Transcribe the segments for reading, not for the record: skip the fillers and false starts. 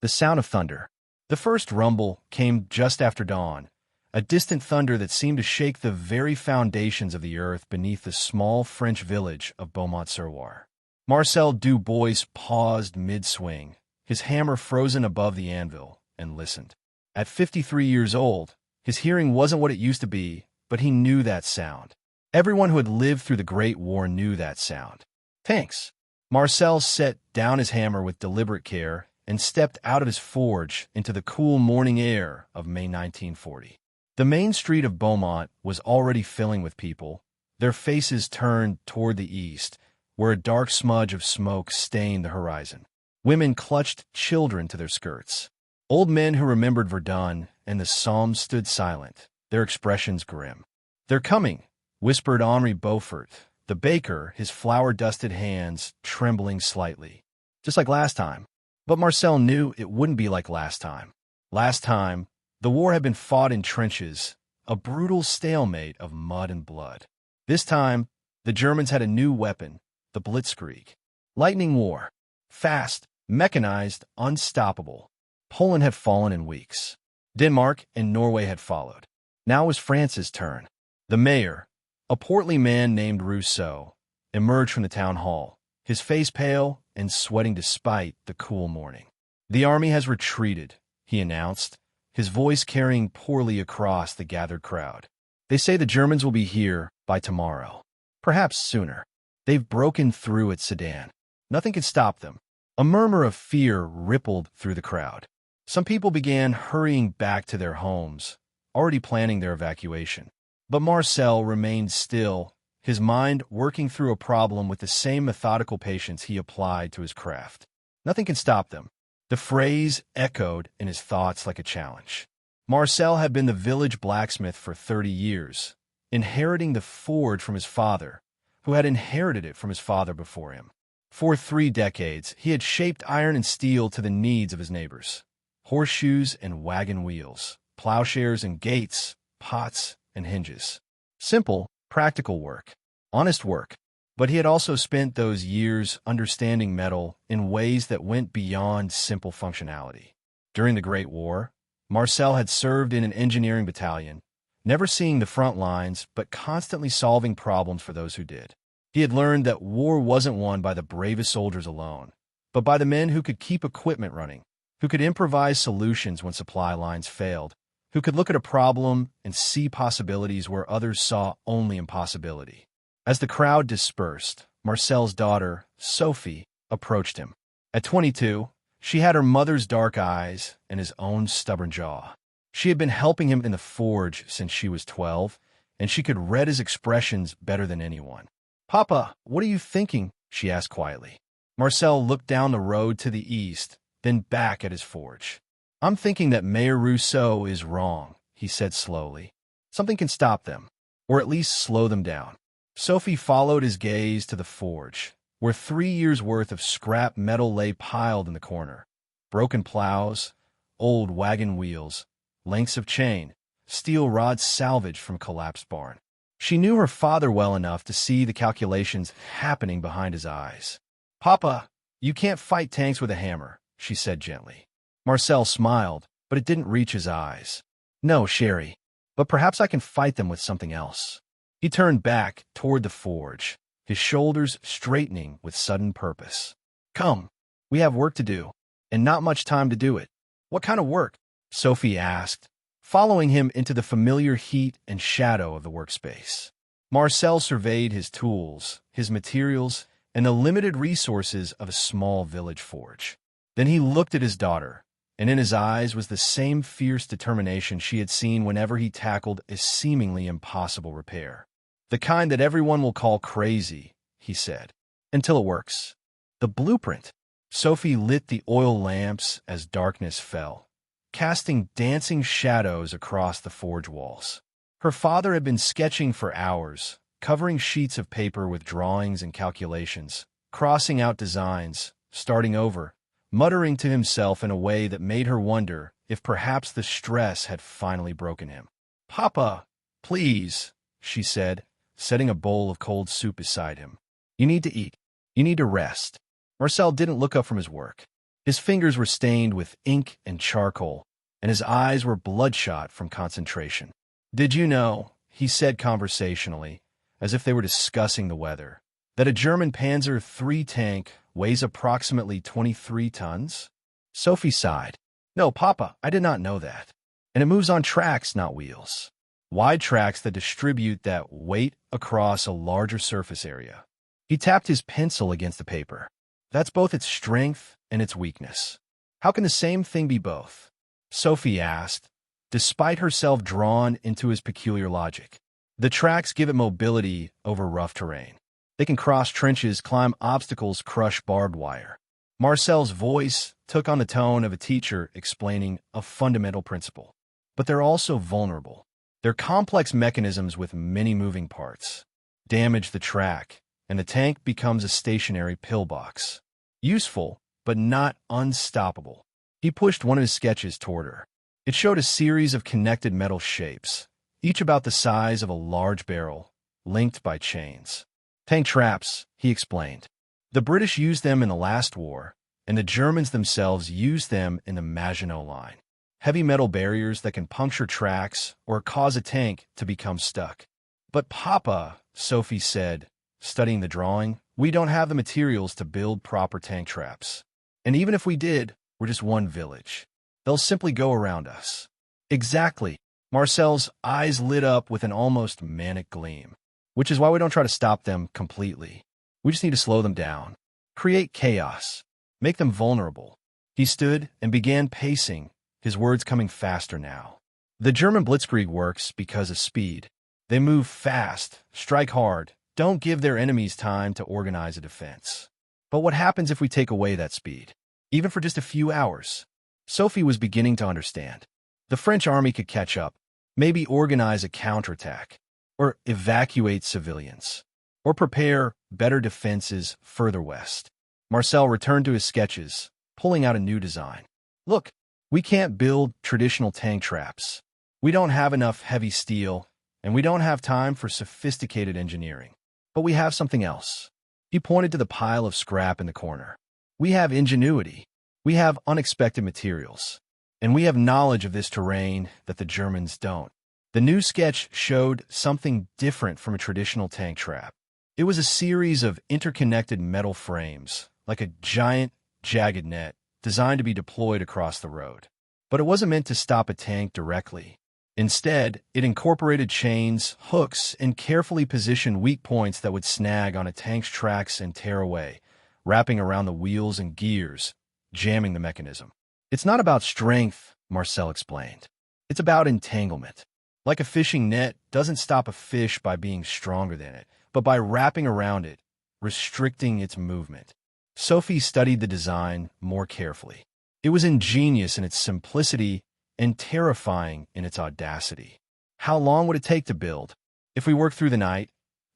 The sound of thunder. The first rumble came just after dawn, a distant thunder that seemed to shake the very foundations of the earth beneath the small French village of Beaumont-sur-Loire. Marcel Dubois paused mid-swing, his hammer frozen above the anvil, and listened. At 53 years old, his hearing wasn't what it used to be, but he knew that sound. Everyone who had lived through the Great War knew that sound. Tanks. Marcel set down his hammer with deliberate care and stepped out of his forge into the cool morning air of May 1940. The main street of Beaumont was already filling with people, their faces turned toward the east, where a dark smudge of smoke stained the horizon. Women clutched children to their skirts. Old men who remembered Verdun and the Somme stood silent, their expressions grim. "They're coming," whispered Henri Beaufort, the baker, his flour-dusted hands trembling slightly. Just like last time. But Marcel knew it wouldn't be like last time. Last time, the war had been fought in trenches, a brutal stalemate of mud and blood. This time, the Germans had a new weapon, the Blitzkrieg. Lightning war. Fast, mechanized, unstoppable. Poland had fallen in weeks. Denmark and Norway had followed. Now was France's turn. The mayor, a portly man named Rousseau, emerged from the town hall, his face pale and sweating despite the cool morning. "The army has retreated," he announced, his voice carrying poorly across the gathered crowd. "They say the Germans will be here by tomorrow. Perhaps sooner. They've broken through at Sedan. Nothing can stop them." A murmur of fear rippled through the crowd. Some people began hurrying back to their homes, already planning their evacuation. But Marcel remained still, his mind working through a problem with the same methodical patience he applied to his craft. Nothing can stop them. The phrase echoed in his thoughts like a challenge. Marcel had been the village blacksmith for 30 years, inheriting the forge from his father, who had inherited it from his father before him. For 3 decades, he had shaped iron and steel to the needs of his neighbors. Horseshoes and wagon wheels, plowshares and gates, pots and hinges. Simple, practical work. Honest work. But he had also spent those years understanding metal in ways that went beyond simple functionality. During the Great War, Marcel had served in an engineering battalion, never seeing the front lines, but constantly solving problems for those who did. He had learned that war wasn't won by the bravest soldiers alone, but by the men who could keep equipment running, who could improvise solutions when supply lines failed, who could look at a problem and see possibilities where others saw only impossibility. As the crowd dispersed, Marcel's daughter, Sophie, approached him. At 22, she had her mother's dark eyes and his own stubborn jaw. She had been helping him in the forge since she was 12, and she could read his expressions better than anyone. "Papa, what are you thinking?" she asked quietly. Marcel looked down the road to the east, then back at his forge. "I'm thinking that Mayor Rousseau is wrong," he said slowly. "Something can stop them, or at least slow them down." Sophie followed his gaze to the forge, where 3 years' worth of scrap metal lay piled in the corner. Broken plows, old wagon wheels, lengths of chain, steel rods salvaged from collapsed barn. She knew her father well enough to see the calculations happening behind his eyes. "Papa, you can't fight tanks with a hammer," she said gently. Marcel smiled, but it didn't reach his eyes. "No, Sherry, but perhaps I can fight them with something else." He turned back toward the forge, his shoulders straightening with sudden purpose. "Come, we have work to do, and not much time to do it." "What kind of work?" Sophie asked, following him into the familiar heat and shadow of the workspace. Marcel surveyed his tools, his materials, and the limited resources of a small village forge. Then he looked at his daughter, and in his eyes was the same fierce determination she had seen whenever he tackled a seemingly impossible repair. "The kind that everyone will call crazy," he said, "until it works." "The blueprint." Sophie lit the oil lamps as darkness fell, casting dancing shadows across the forge walls. Her father had been sketching for hours, covering sheets of paper with drawings and calculations, crossing out designs, starting over, muttering to himself in a way that made her wonder if perhaps the stress had finally broken him. "Papa, please," she said, setting a bowl of cold soup beside him. "You need to eat. You need to rest." Marcel didn't look up from his work. His fingers were stained with ink and charcoal, and his eyes were bloodshot from concentration. "Did you know," he said conversationally, as if they were discussing the weather, "that a German Panzer III tank weighs approximately 23 tons? Sophie sighed. "No, Papa, I did not know that. And it moves on tracks, not wheels. Wide tracks that distribute that weight across a larger surface area." He tapped his pencil against the paper. "That's both its strength and its weakness. How can the same thing be both?" Sophie asked, despite herself drawn into his peculiar logic. "The tracks give it mobility over rough terrain. They can cross trenches, climb obstacles, crush barbed wire." Marcel's voice took on the tone of a teacher explaining a fundamental principle. "But they're also vulnerable. They're complex mechanisms with many moving parts. Damage the track, and the tank becomes a stationary pillbox. Useful, but not unstoppable." He pushed one of his sketches toward her. It showed a series of connected metal shapes, each about the size of a large barrel, linked by chains. "Tank traps," he explained. "The British used them in the last war, and the Germans themselves used them in the Maginot Line. Heavy metal barriers that can puncture tracks or cause a tank to become stuck." "But Papa," Sophie said, studying the drawing, "we don't have the materials to build proper tank traps. And even if we did, we're just one village. They'll simply go around us." "Exactly." Marcel's eyes lit up with an almost manic gleam. "Which is why we don't try to stop them completely. We just need to slow them down. Create chaos. Make them vulnerable." He stood and began pacing, his words coming faster now. "The German blitzkrieg works because of speed. They move fast, strike hard, don't give their enemies time to organize a defense. But what happens if we take away that speed? Even for just a few hours?" Sophie was beginning to understand. The French army could catch up, maybe organize a counterattack, or evacuate civilians, or prepare better defenses further west. Marcel returned to his sketches, pulling out a new design. "Look, we can't build traditional tank traps. We don't have enough heavy steel, and we don't have time for sophisticated engineering. But we have something else." He pointed to the pile of scrap in the corner. "We have ingenuity. We have unexpected materials. And we have knowledge of this terrain that the Germans don't." The new sketch showed something different from a traditional tank trap. It was a series of interconnected metal frames, like a giant, jagged net, designed to be deployed across the road. But it wasn't meant to stop a tank directly. Instead, it incorporated chains, hooks, and carefully positioned weak points that would snag on a tank's tracks and tear away, wrapping around the wheels and gears, jamming the mechanism. "It's not about strength," Marcel explained. "It's about entanglement. Like a fishing net doesn't stop a fish by being stronger than it, but by wrapping around it, restricting its movement." Sophie studied the design more carefully. It was ingenious in its simplicity and terrifying in its audacity. How long would it take to build? If we work through the night?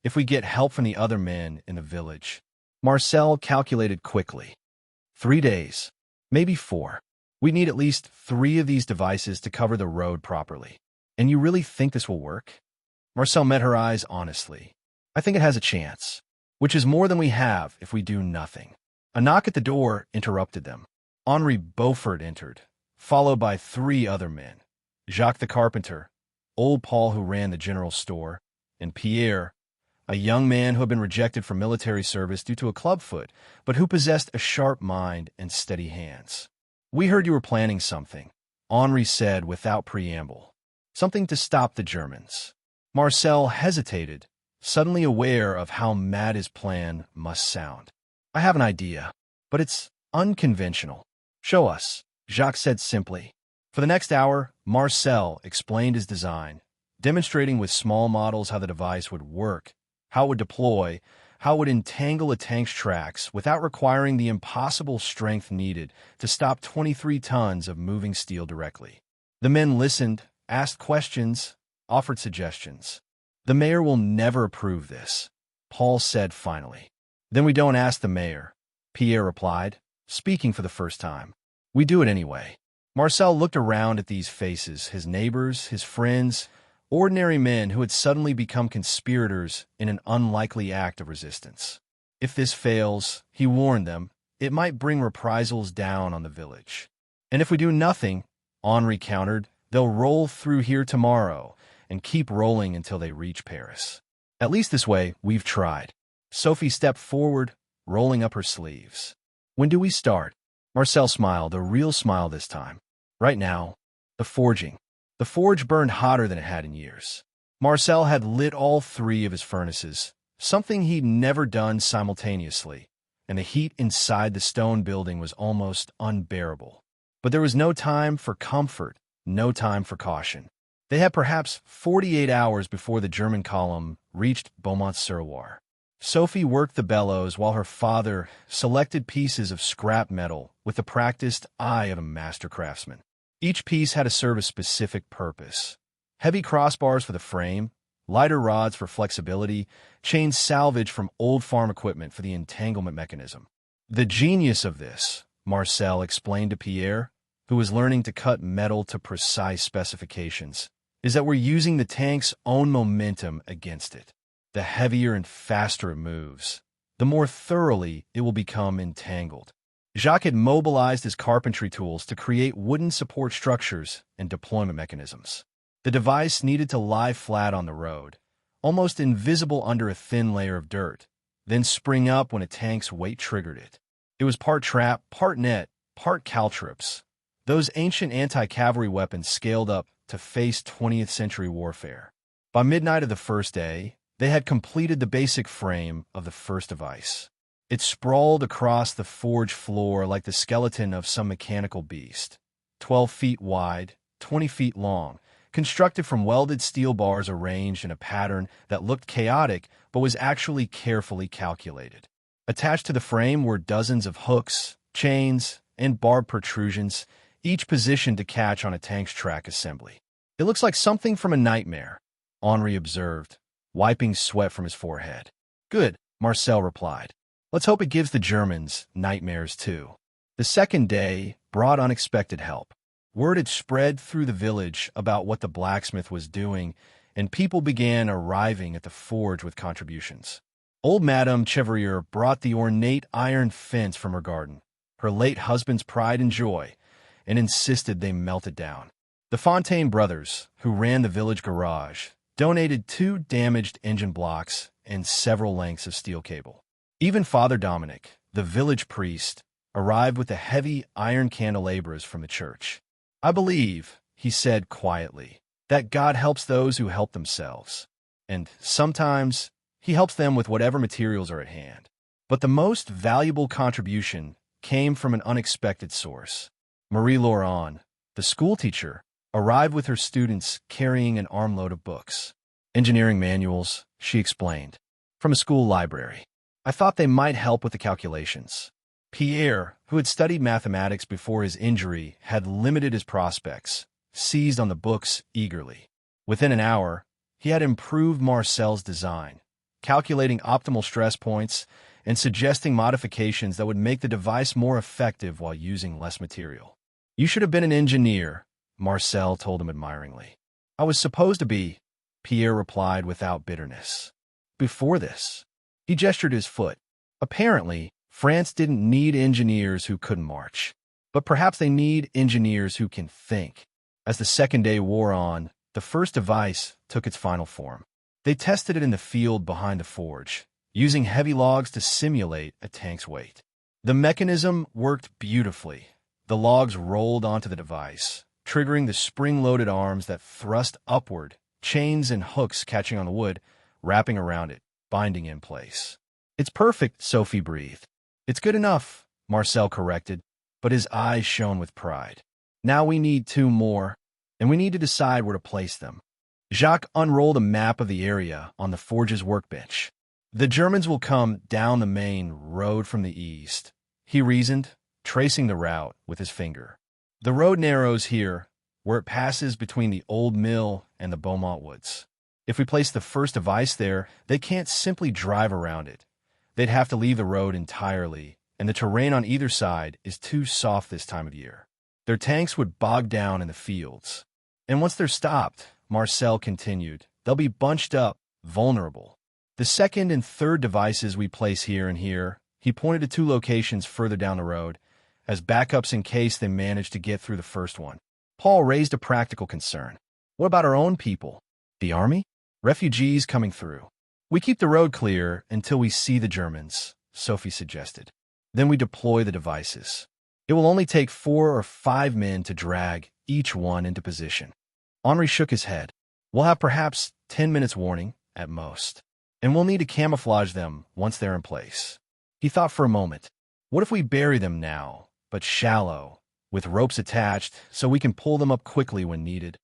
If we get help from the other men in the village? Marcel calculated quickly. 3 days, maybe 4. We need at least 3 of these devices to cover the road properly. "And you really think this will work?" Marcel met her eyes honestly. "I think it has a chance, which is more than we have if we do nothing." A knock at the door interrupted them. Henri Beaufort entered, followed by 3 other men: Jacques the carpenter, old Paul who ran the general store, and Pierre, a young man who had been rejected from military service due to a clubfoot, but who possessed a sharp mind and steady hands. "We heard you were planning something," Henri said without preamble. "Something to stop the Germans." Marcel hesitated, suddenly aware of how mad his plan must sound. "I have an idea, but it's unconventional." "Show us," Jacques said simply. For the next hour, Marcel explained his design, demonstrating with small models how the device would work, how it would deploy, how it would entangle a tank's tracks without requiring the impossible strength needed to stop 23 tons of moving steel directly. The men listened, asked questions, offered suggestions. "The mayor will never approve this," Paul said finally. "Then we don't ask the mayor," Pierre replied, speaking for the first time. "We do it anyway." Marcel looked around at these faces, his neighbors, his friends, ordinary men who had suddenly become conspirators in an unlikely act of resistance. "If this fails," he warned them, it might bring reprisals down on the village. And if we do nothing, Henri countered, they'll roll through here tomorrow and keep rolling until they reach Paris. At least this way, we've tried. Sophie stepped forward, rolling up her sleeves. When do we start? Marcel smiled, a real smile this time. Right now. The forging. The forge burned hotter than it had in years. Marcel had lit all 3 of his furnaces, something he'd never done simultaneously, and the heat inside the stone building was almost unbearable. But there was no time for comfort, no time for caution. They had perhaps 48 hours before the German column reached Beaumont-sur-Loire. Sophie worked the bellows while her father selected pieces of scrap metal with the practiced eye of a master craftsman. Each piece had to serve a specific purpose. Heavy crossbars for the frame, lighter rods for flexibility, chains salvaged from old farm equipment for the entanglement mechanism. The genius of this, Marcel explained to Pierre, who was learning to cut metal to precise specifications, is that we're using the tank's own momentum against it. The heavier and faster it moves, the more thoroughly it will become entangled. Jacques had mobilized his carpentry tools to create wooden support structures and deployment mechanisms. The device needed to lie flat on the road, almost invisible under a thin layer of dirt, then spring up when a tank's weight triggered it. It was part trap, part net, part caltrops. Those ancient anti-cavalry weapons scaled up to face 20th century warfare. By midnight of the first day, they had completed the basic frame of the first device. It sprawled across the forge floor like the skeleton of some mechanical beast, 12 feet wide, 20 feet long, constructed from welded steel bars arranged in a pattern that looked chaotic but was actually carefully calculated. Attached to the frame were dozens of hooks, chains, and barbed protrusions, each positioned to catch on a tank's track assembly. "It looks like something from a nightmare," Henri observed, wiping sweat from his forehead. "Good," Marcel replied. "Let's hope it gives the Germans nightmares too." The second day brought unexpected help. Word had spread through the village about what the blacksmith was doing, and people began arriving at the forge with contributions. Old Madame Chevrier brought the ornate iron fence from her garden, her late husband's pride and joy, and insisted they melt it down. The Fontaine brothers, who ran the village garage, donated 2 damaged engine blocks and several lengths of steel cable. Even Father Dominic, the village priest, arrived with the heavy iron candelabras from the church. "I believe," he said quietly, "that God helps those who help themselves. And sometimes he helps them with whatever materials are at hand." But the most valuable contribution came from an unexpected source. Marie Laurent, the schoolteacher, arrived with her students carrying an armload of books. "Engineering manuals," she explained, "from a school library. I thought they might help with the calculations." Pierre, who had studied mathematics before his injury, had limited his prospects, seized on the books eagerly. Within an hour, he had improved Marcel's design, calculating optimal stress points and suggesting modifications that would make the device more effective while using less material. "You should have been an engineer," Marcel told him admiringly. "I was supposed to be," Pierre replied without bitterness. "Before this." He gestured his foot. Apparently, France didn't need engineers who couldn't march. But perhaps they need engineers who can think. As the second day wore on, the first device took its final form. They tested it in the field behind the forge, using heavy logs to simulate a tank's weight. The mechanism worked beautifully. The logs rolled onto the device, triggering the spring-loaded arms that thrust upward, chains and hooks catching on the wood, wrapping around it, binding in place. "It's perfect," Sophie breathed. "It's good enough," Marcel corrected, but his eyes shone with pride. "Now we need 2 more, and we need to decide where to place them." Jacques unrolled a map of the area on the forge's workbench. "The Germans will come down the main road from the east," he reasoned, tracing the route with his finger. "The road narrows here, where it passes between the old mill and the Beaumont woods. If we place the first device there, they can't simply drive around it. They'd have to leave the road entirely, and the terrain on either side is too soft this time of year. Their tanks would bog down in the fields. And once they're stopped," Marcel continued, "they'll be bunched up, vulnerable. The second and third devices we place here and here, He pointed to two locations further down the road, as backups in case they managed to get through the first one. Paul raised a practical concern. What about our own people? The army? Refugees coming through. We keep the road clear until we see the Germans, Sophie suggested. Then we deploy the devices. It will only take 4 or 5 men to drag each one into position. Henri shook his head. We'll have perhaps 10 minutes warning, at most. And we'll need to camouflage them once they're in place. He thought for a moment. What if we bury them now, but shallow, with ropes attached so we can pull them up quickly when needed?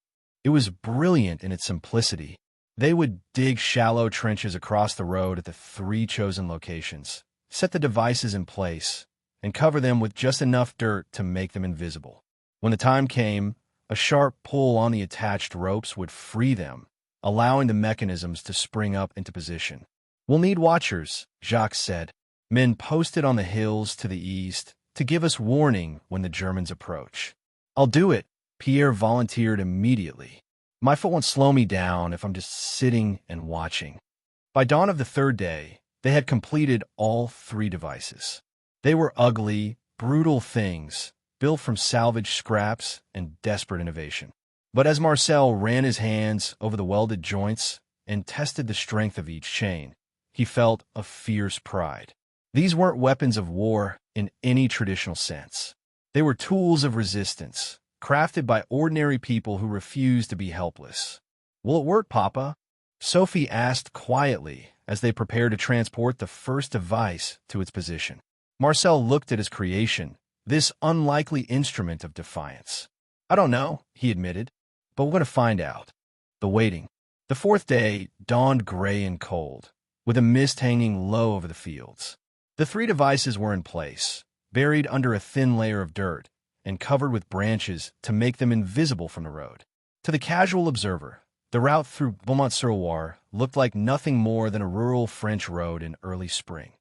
It was brilliant in its simplicity. They would dig shallow trenches across the road at the 3 chosen locations, set the devices in place, and cover them with just enough dirt to make them invisible. When the time came, a sharp pull on the attached ropes would free them, allowing the mechanisms to spring up into position. We'll need watchers, Jacques said, men posted on the hills to the east to give us warning when the Germans approach. I'll do it, Pierre volunteered immediately. My foot won't slow me down if I'm just sitting and watching. By dawn of the 3rd day, they had completed all 3 devices. They were ugly, brutal things, built from salvaged scraps and desperate innovation. But as Marcel ran his hands over the welded joints and tested the strength of each chain, he felt a fierce pride. These weren't weapons of war in any traditional sense. They were tools of resistance, crafted by ordinary people who refused to be helpless. Will it work, Papa? Sophie asked quietly as they prepared to transport the first device to its position. Marcel looked at his creation, this unlikely instrument of defiance. I don't know, he admitted, but we're going to find out. The waiting. The 4th day dawned gray and cold, with a mist hanging low over the fields. The 3 devices were in place, buried under a thin layer of dirt, and covered with branches to make them invisible from the road. To the casual observer, the route through Beaumont-sur-Loire looked like nothing more than a rural French road in early spring.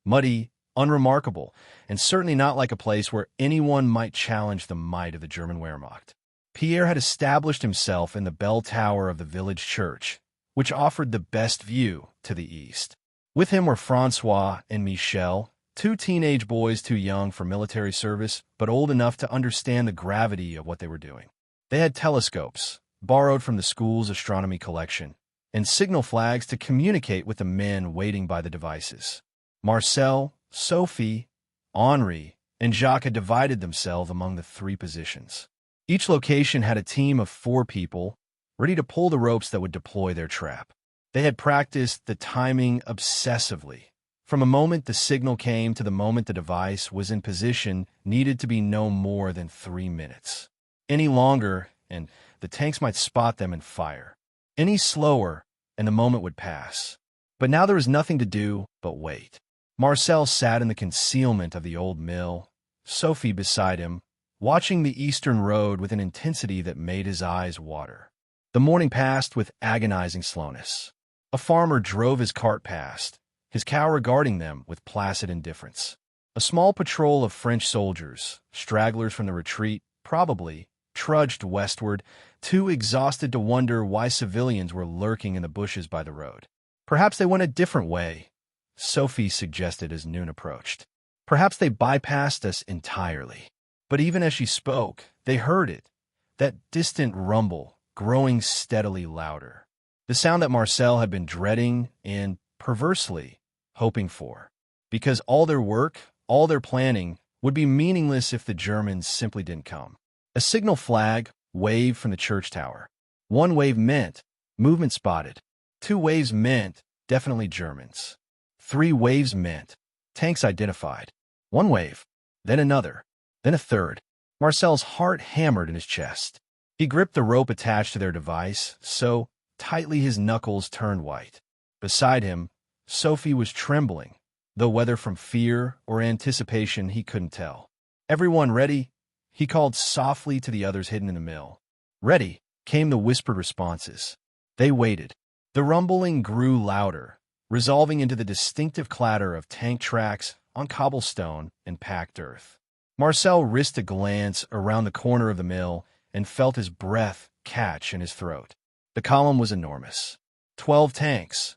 Muddy, unremarkable, and certainly not like a place where anyone might challenge the might of the German Wehrmacht. Pierre had established himself in the bell tower of the village church, which offered the best view to the east. With him were Francois and Michel, 2 teenage boys too young for military service, but old enough to understand the gravity of what they were doing. They had telescopes, borrowed from the school's astronomy collection, and signal flags to communicate with the men waiting by the devices. Marcel, Sophie, Henri, and Jacques had divided themselves among the 3 positions. Each location had a team of 4 people, ready to pull the ropes that would deploy their trap. They had practiced the timing obsessively. From the moment the signal came to the moment the device was in position needed to be no more than 3 minutes. Any longer, and the tanks might spot them and fire. Any slower, and the moment would pass. But now there was nothing to do but wait. Marcel sat in the concealment of the old mill, Sophie beside him, watching the eastern road with an intensity that made his eyes water. The morning passed with agonizing slowness. A farmer drove his cart past, his cow regarding them with placid indifference. A small patrol of French soldiers, stragglers from the retreat, probably, trudged westward, too exhausted to wonder why civilians were lurking in the bushes by the road. Perhaps they went a different way, Sophie suggested as noon approached. Perhaps they bypassed us entirely. But even as she spoke, they heard it, that distant rumble, growing steadily louder. The sound that Marcel had been dreading and, perversely, hoping for. Because all their work, all their planning, would be meaningless if the Germans simply didn't come. A signal flag waved from the church tower. 1 wave meant, movement spotted. 2 waves meant, definitely Germans. 3 waves meant, tanks identified. 1 wave, then another, then a third. Marcel's heart hammered in his chest. He gripped the rope attached to their device, so tightly his knuckles turned white. Beside him, Sophie was trembling, though whether from fear or anticipation he couldn't tell. Everyone ready? He called softly to the others hidden in the mill. Ready, came the whispered responses. They waited. The rumbling grew louder, resolving into the distinctive clatter of tank tracks on cobblestone and packed earth. Marcel risked a glance around the corner of the mill and felt his breath catch in his throat. The column was enormous. 12 tanks.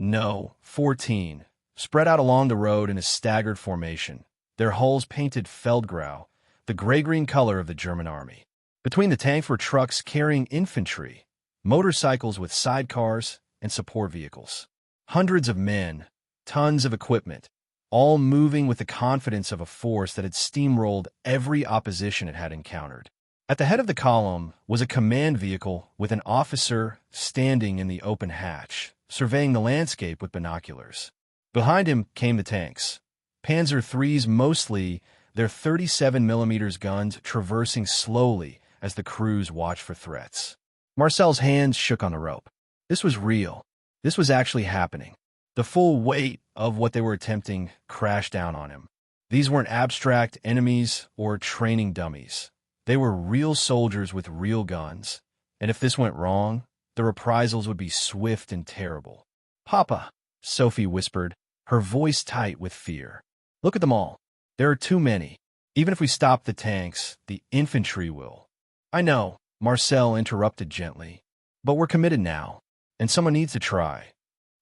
No, 14. spread out along the road in a staggered formation, their hulls painted Feldgrau, the gray-green color of the German army. Between the tanks were trucks carrying infantry, motorcycles with sidecars, and support vehicles. Hundreds of men, tons of equipment, all moving with the confidence of a force that had steamrolled every opposition it had encountered. At the head of the column was a command vehicle with an officer standing in the open hatch, surveying the landscape with binoculars. Behind him came the tanks, Panzer IIIs mostly, their 37mm guns traversing slowly as the crews watched for threats. Marcel's hands shook on the rope. This was real. This was actually happening. The full weight of what they were attempting crashed down on him. These weren't abstract enemies or training dummies. They were real soldiers with real guns, and if this went wrong, the reprisals would be swift and terrible. "Papa," Sophie whispered, her voice tight with fear. "Look at them all. There are too many. Even if we stop the tanks, the infantry will." "I know," Marcel interrupted gently, "but we're committed now, and someone needs to try."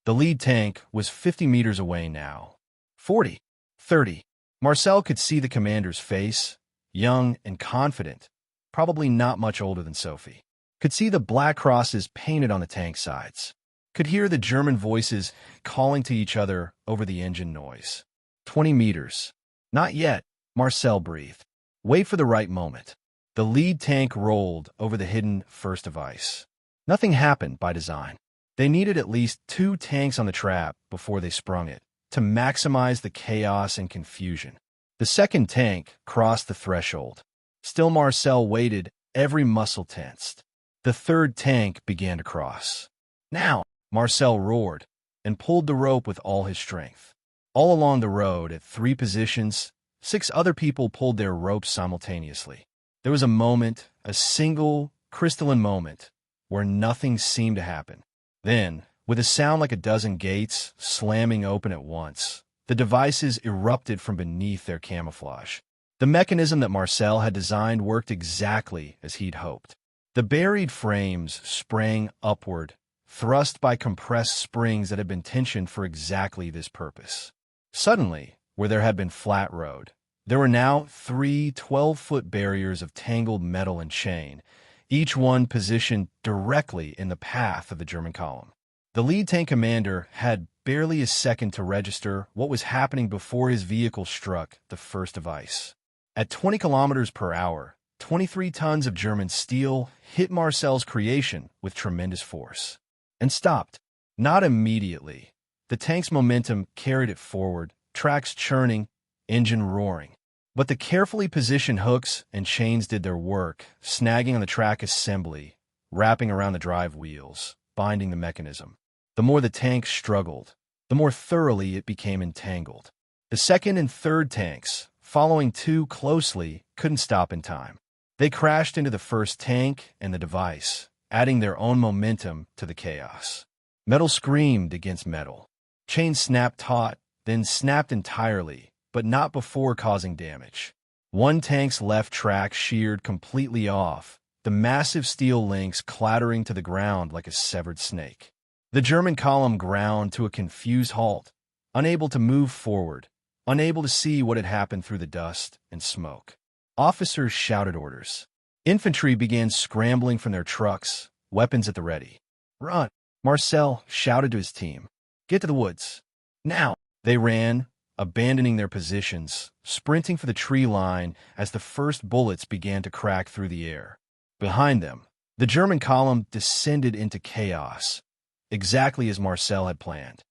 The lead tank was 50 meters away now. 40, 30. Marcel could see the commander's face, young and confident, probably not much older than Sophie. Could see the black crosses painted on the tank sides. Could hear the German voices calling to each other over the engine noise. 20 meters. "Not yet," Marcel breathed. "Wait for the right moment." The lead tank rolled over the hidden first device. Nothing happened by design. They needed at least 2 tanks on the trap before they sprung it, to maximize the chaos and confusion. The second tank crossed the threshold. Still Marcel waited, every muscle tensed. The third tank began to cross. "Now!" Marcel roared, and pulled the rope with all his strength. All along the road, at 3 positions, 6 other people pulled their ropes simultaneously. There was a moment, a single, crystalline moment, where nothing seemed to happen. Then, with a sound like a dozen gates slamming open at once, the devices erupted from beneath their camouflage. The mechanism that Marcel had designed worked exactly as he'd hoped. The buried frames sprang upward, thrust by compressed springs that had been tensioned for exactly this purpose. Suddenly, where there had been flat road, there were now 3 12-foot barriers of tangled metal and chain, each one positioned directly in the path of the German column. The lead tank commander had barely a second to register what was happening before his vehicle struck the first device. At 20 kilometers per hour, 23 tons of German steel hit Marcel's creation with tremendous force. And stopped. Not immediately. The tank's momentum carried it forward, tracks churning, engine roaring. But the carefully positioned hooks and chains did their work, snagging on the track assembly, wrapping around the drive wheels, binding the mechanism. The more the tank struggled, the more thoroughly it became entangled. The second and third tanks, following too closely, couldn't stop in time. They crashed into the first tank and the device, adding their own momentum to the chaos. Metal screamed against metal. Chains snapped taut, then snapped entirely, but not before causing damage. One tank's left track sheared completely off, the massive steel links clattering to the ground like a severed snake. The German column ground to a confused halt, unable to move forward, unable to see what had happened through the dust and smoke. Officers shouted orders. Infantry began scrambling from their trucks, weapons at the ready. "Run!" Marcel shouted to his team. "Get to the woods. Now!" They ran, abandoning their positions, sprinting for the tree line as the first bullets began to crack through the air. Behind them, the German column descended into chaos, exactly as Marcel had planned.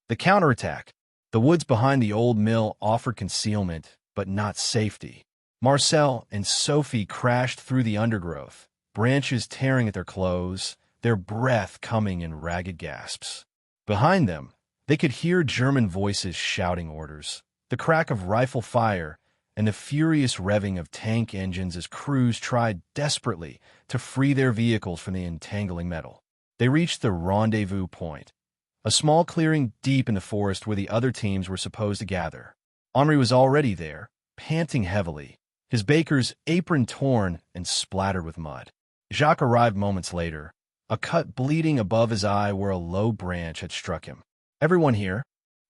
The counterattack. The woods behind the old mill offered concealment, but not safety. Marcel and Sophie crashed through the undergrowth, branches tearing at their clothes, their breath coming in ragged gasps. Behind them, they could hear German voices shouting orders, the crack of rifle fire, and the furious revving of tank engines as crews tried desperately to free their vehicles from the entangling metal. They reached the rendezvous point, a small clearing deep in the forest where the other teams were supposed to gather. Henri was already there, panting heavily, his baker's apron torn and splattered with mud. Jacques arrived moments later, a cut bleeding above his eye where a low branch had struck him. "Everyone here?"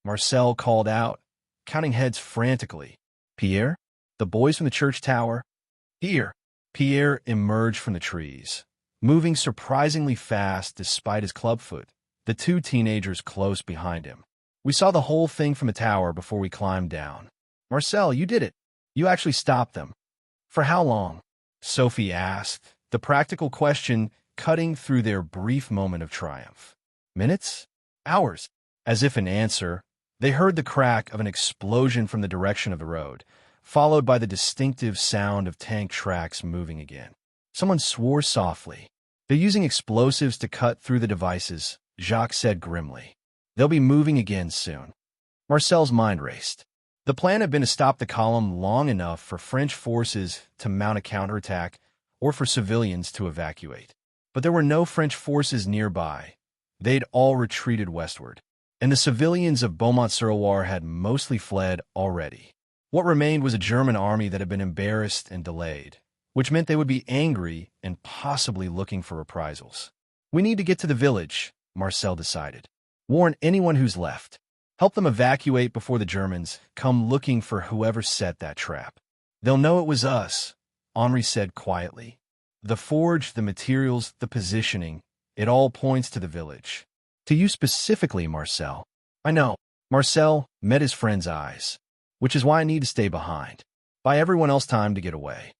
Marcel called out, counting heads frantically. Pierre? The boys from the church tower? Here. Pierre emerged from the trees, moving surprisingly fast despite his clubfoot, the two teenagers close behind him. We saw the whole thing from the tower before we climbed down. Marcel, you did it. You actually stopped them. For how long? Sophie asked, the practical question cutting through their brief moment of triumph. Minutes? Hours? As if in answer, they heard the crack of an explosion from the direction of the road, followed by the distinctive sound of tank tracks moving again. Someone swore softly. They're using explosives to cut through the devices, Jacques said grimly. They'll be moving again soon. Marcel's mind raced. The plan had been to stop the column long enough for French forces to mount a counterattack or for civilians to evacuate. But there were no French forces nearby. They'd all retreated westward, and the civilians of Beaumont-sur-Loire had mostly fled already. What remained was a German army that had been embarrassed and delayed, which meant they would be angry and possibly looking for reprisals. We need to get to the village, Marcel decided. Warn anyone who's left. Help them evacuate before the Germans come looking for whoever set that trap. They'll know it was us, Henri said quietly. The forge, the materials, the positioning, it all points to the village. To you specifically, Marcel. I know. Marcel met his friend's eyes, which is why I need to stay behind. Buy everyone else time to get away.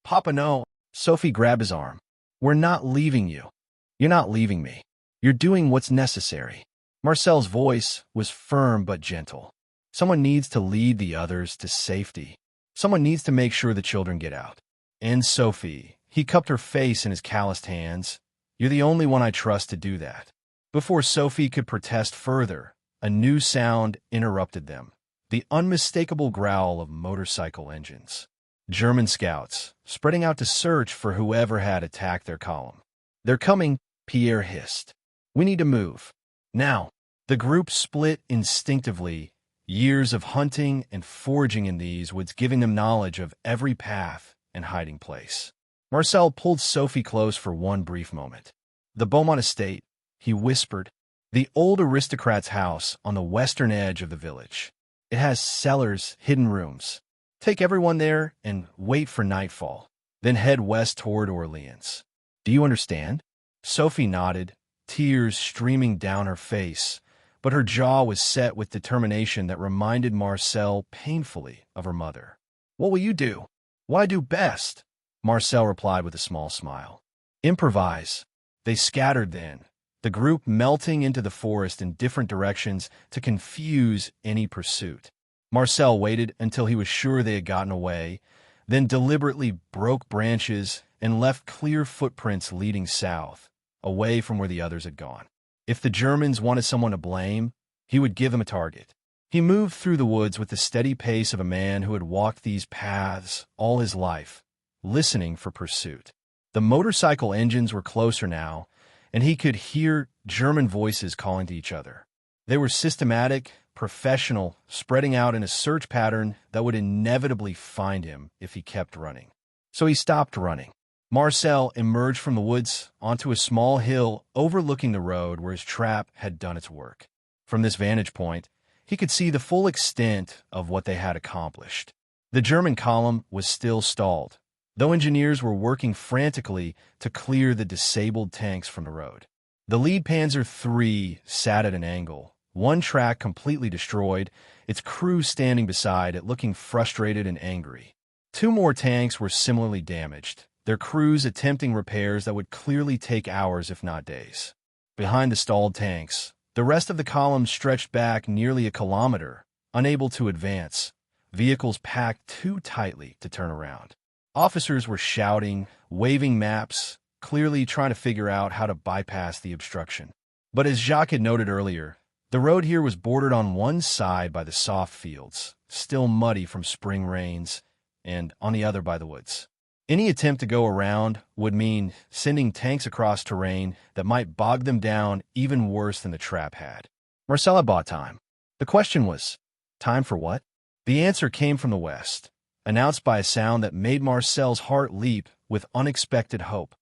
Papa, no. Sophie grabbed his arm. We're not leaving you. You're not leaving me. You're doing what's necessary. Marcel's voice was firm but gentle. Someone needs to lead the others to safety. Someone needs to make sure the children get out. And Sophie, he cupped her face in his calloused hands. You're the only one I trust to do that. Before Sophie could protest further, a new sound interrupted them. The unmistakable growl of motorcycle engines. German scouts, spreading out to search for whoever had attacked their column. They're coming, Pierre hissed. We need to move. Now. The group split instinctively, years of hunting and foraging in these woods giving them knowledge of every path and hiding place. Marcel pulled Sophie close for one brief moment. The Beaumont estate, he whispered, the old aristocrat's house on the western edge of the village. It has cellars, hidden rooms. Take everyone there and wait for nightfall, then head west toward Orleans. Do you understand? Sophie nodded, tears streaming down her face, but her jaw was set with determination that reminded Marcel painfully of her mother. What will you do? What I do best, Marcel replied with a small smile. Improvise. They scattered then, the group melting into the forest in different directions to confuse any pursuit. Marcel waited until he was sure they had gotten away, then deliberately broke branches and left clear footprints leading south, away from where the others had gone. If the Germans wanted someone to blame, he would give them a target. He moved through the woods with the steady pace of a man who had walked these paths all his life, listening for pursuit. The motorcycle engines were closer now, and he could hear German voices calling to each other. They were systematic, professional, spreading out in a search pattern that would inevitably find him if he kept running. So he stopped running. Marcel emerged from the woods onto a small hill overlooking the road where his trap had done its work. From this vantage point, he could see the full extent of what they had accomplished. The German column was still stalled, though engineers were working frantically to clear the disabled tanks from the road. The lead Panzer III sat at an angle, one track completely destroyed, its crew standing beside it looking frustrated and angry. Two more tanks were similarly damaged, their crews attempting repairs that would clearly take hours if not days. Behind the stalled tanks, the rest of the column stretched back nearly a kilometer, unable to advance, vehicles packed too tightly to turn around. Officers were shouting, waving maps, clearly trying to figure out how to bypass the obstruction. But as Jacques had noted earlier, the road here was bordered on one side by the soft fields, still muddy from spring rains, and on the other by the woods. Any attempt to go around would mean sending tanks across terrain that might bog them down even worse than the trap had. Marcel had bought time. The question was, time for what? The answer came from the west, announced by a sound that made Marcel's heart leap with unexpected hope.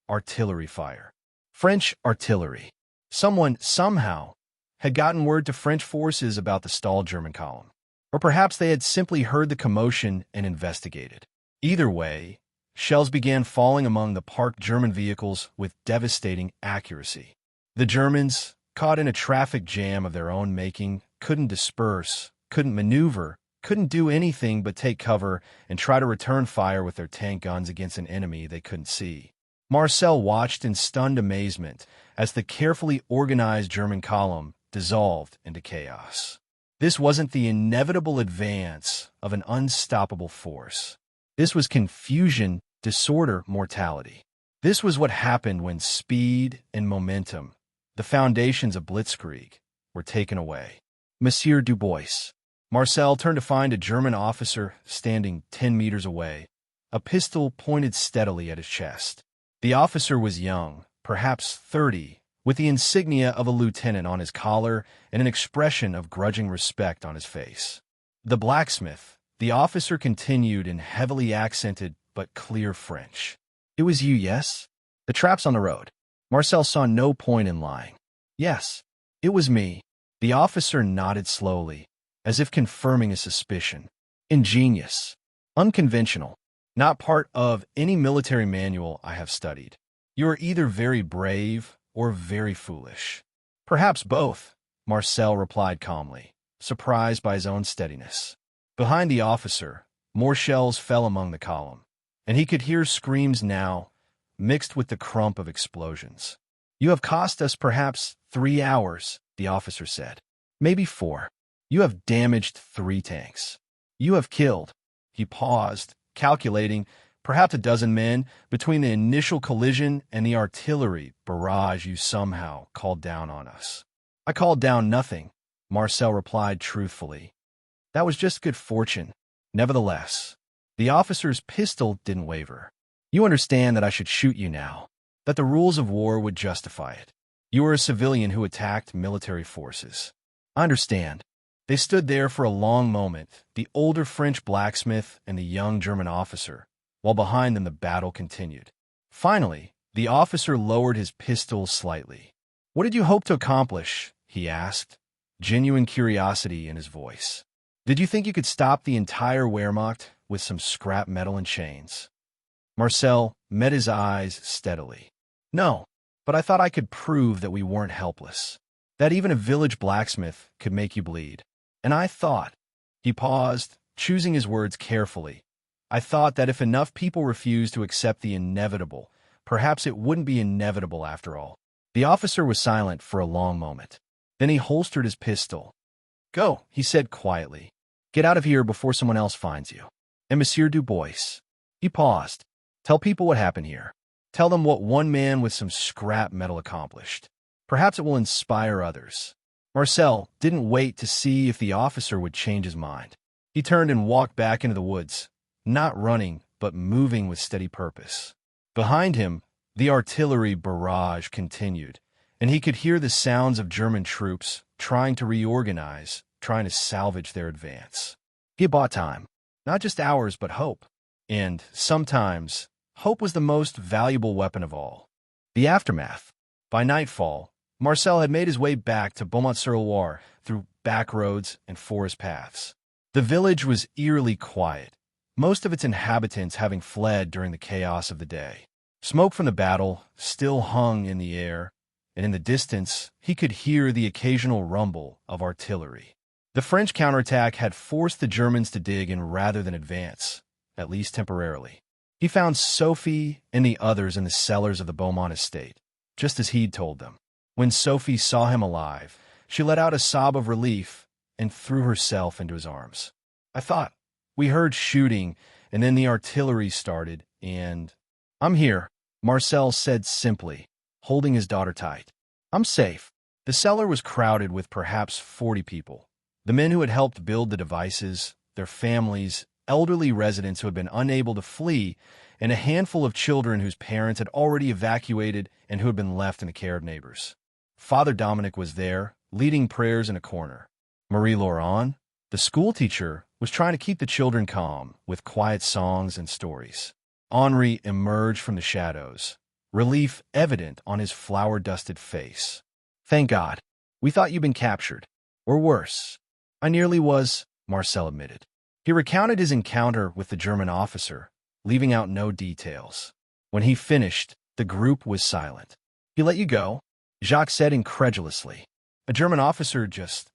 Artillery fire. French artillery. Someone, somehow, had gotten word to French forces about the stalled German column. Or perhaps they had simply heard the commotion and investigated. Either way, shells began falling among the parked German vehicles with devastating accuracy. The Germans, caught in a traffic jam of their own making, couldn't disperse, couldn't maneuver, couldn't do anything but take cover and try to return fire with their tank guns against an enemy they couldn't see. Marcel watched in stunned amazement as the carefully organized German column dissolved into chaos. This wasn't the inevitable advance of an unstoppable force. This was confusion, disorder, mortality. This was what happened when speed and momentum, the foundations of blitzkrieg, were taken away. Monsieur Dubois. Marcel turned to find a German officer standing 10 meters away, a pistol pointed steadily at his chest. The officer was young, perhaps 30, with the insignia of a lieutenant on his collar and an expression of grudging respect on his face. The blacksmith, the officer continued in heavily accented but clear French. It was you, yes? The trap's on the road. Marcel saw no point in lying. Yes, it was me. The officer nodded slowly, as if confirming a suspicion. Ingenious. Unconventional. Not part of any military manual I have studied. You are either very brave or very foolish. Perhaps both, Marcel replied calmly, surprised by his own steadiness. Behind the officer, more shells fell among the column, and he could hear screams now, mixed with the crump of explosions. You have cost us perhaps 3 hours, the officer said. Maybe 4. You have damaged 3 tanks. You have killed. He paused, calculating, perhaps a dozen men between the initial collision and the artillery barrage you somehow called down on us. I called down nothing, Marcel replied truthfully. That was just good fortune. Nevertheless, the officer's pistol didn't waver. You understand that I should shoot you now, that the rules of war would justify it. You are a civilian who attacked military forces. I understand. They stood there for a long moment, the older French blacksmith and the young German officer, while behind them the battle continued. Finally, the officer lowered his pistol slightly. What did you hope to accomplish? He asked, genuine curiosity in his voice. Did you think you could stop the entire Wehrmacht with some scrap metal and chains? Marcel met his eyes steadily. No, but I thought I could prove that we weren't helpless, that even a village blacksmith could make you bleed. And I thought, he paused, choosing his words carefully, I thought that if enough people refused to accept the inevitable, perhaps it wouldn't be inevitable after all. The officer was silent for a long moment. Then he holstered his pistol. Go, he said quietly. Get out of here before someone else finds you. And Monsieur Dubois. He paused. Tell people what happened here. Tell them what one man with some scrap metal accomplished. Perhaps it will inspire others. Marcel didn't wait to see if the officer would change his mind. He turned and walked back into the woods, not running, but moving with steady purpose. Behind him, the artillery barrage continued, and he could hear the sounds of German troops trying to reorganize, trying to salvage their advance. He bought time, not just hours, but hope. And sometimes, hope was the most valuable weapon of all. The aftermath. By nightfall, Marcel had made his way back to Beaumont-sur-Loire through back roads and forest paths. The village was eerily quiet, most of its inhabitants having fled during the chaos of the day. Smoke from the battle still hung in the air, and in the distance he could hear the occasional rumble of artillery. The French counterattack had forced the Germans to dig in rather than advance, at least temporarily. He found Sophie and the others in the cellars of the Beaumont estate, just as he'd told them. When Sophie saw him alive, she let out a sob of relief and threw herself into his arms. I thought, we heard shooting, and then the artillery started, and... I'm here, Marcel said simply, holding his daughter tight. I'm safe. The cellar was crowded with perhaps 40 people. The men who had helped build the devices, their families, elderly residents who had been unable to flee, and a handful of children whose parents had already evacuated and who had been left in the care of neighbors. Father Dominic was there, leading prayers in a corner. Marie-Laurent, the schoolteacher, was trying to keep the children calm with quiet songs and stories. Henri emerged from the shadows, relief evident on his flour-dusted face. Thank God. We thought you'd been captured. Or worse. I nearly was, Marcel admitted. He recounted his encounter with the German officer, leaving out no details. When he finished, the group was silent. He let you go? Jacques said incredulously. A German officer just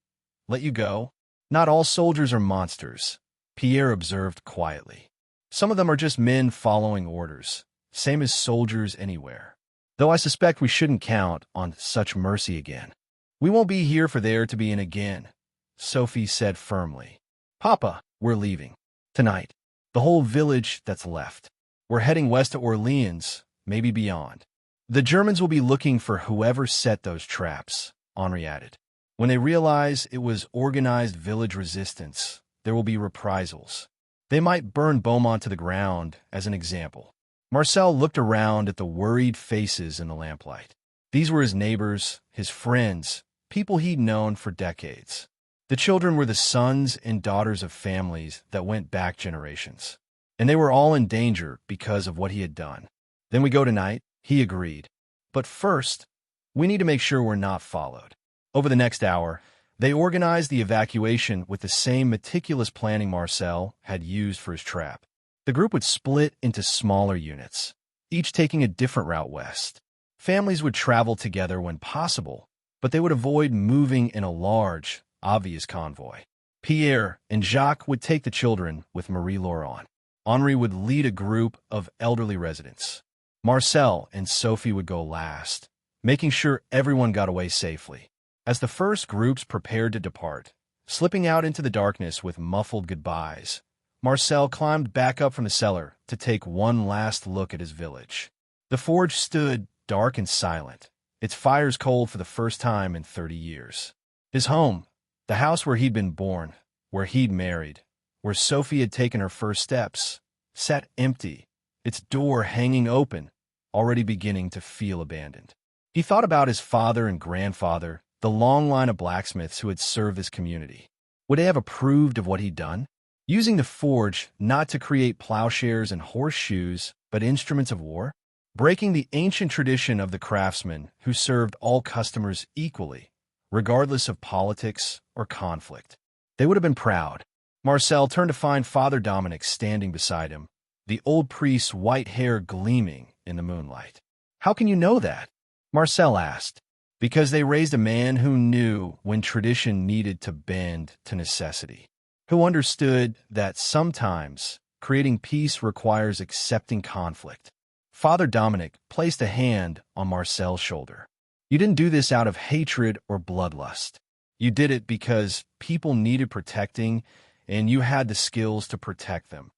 let you go? Not all soldiers are monsters, Pierre observed quietly. Some of them are just men following orders, same as soldiers anywhere. Though I suspect we shouldn't count on such mercy again. We won't be here for there to be an again, Sophie said firmly. Papa, we're leaving. Tonight. The whole village that's left. We're heading west to Orleans, maybe beyond. The Germans will be looking for whoever set those traps, Henri added. When they realize it was organized village resistance, there will be reprisals. They might burn Beaumont to the ground, as an example. Marcel looked around at the worried faces in the lamplight. These were his neighbors, his friends, people he'd known for decades. The children were the sons and daughters of families that went back generations. And they were all in danger because of what he had done. Then we go tonight, he agreed. But first, we need to make sure we're not followed. Over the next hour, they organized the evacuation with the same meticulous planning Marcel had used for his trap. The group would split into smaller units, each taking a different route west. Families would travel together when possible, but they would avoid moving in a large, obvious convoy. Pierre and Jacques would take the children with Marie-Laurent. Henri would lead a group of elderly residents. Marcel and Sophie would go last, making sure everyone got away safely. As the first groups prepared to depart, slipping out into the darkness with muffled goodbyes, Marcel climbed back up from the cellar to take one last look at his village. The forge stood dark and silent, its fires cold for the first time in 30 years. His home, the house where he'd been born, where he'd married, where Sophie had taken her first steps, sat empty, its door hanging open, already beginning to feel abandoned. He thought about his father and grandfather, the long line of blacksmiths who had served this community. Would they have approved of what he'd done? Using the forge not to create plowshares and horseshoes, but instruments of war? Breaking the ancient tradition of the craftsman who served all customers equally, regardless of politics or conflict. They would have been proud. Marcel turned to find Father Dominic standing beside him, the old priest's white hair gleaming in the moonlight. How can you know that? Marcel asked. Because they raised a man who knew when tradition needed to bend to necessity, who understood that sometimes creating peace requires accepting conflict. Father Dominic placed a hand on Marcel's shoulder. You didn't do this out of hatred or bloodlust. You did it because people needed protecting, and you had the skills to protect them.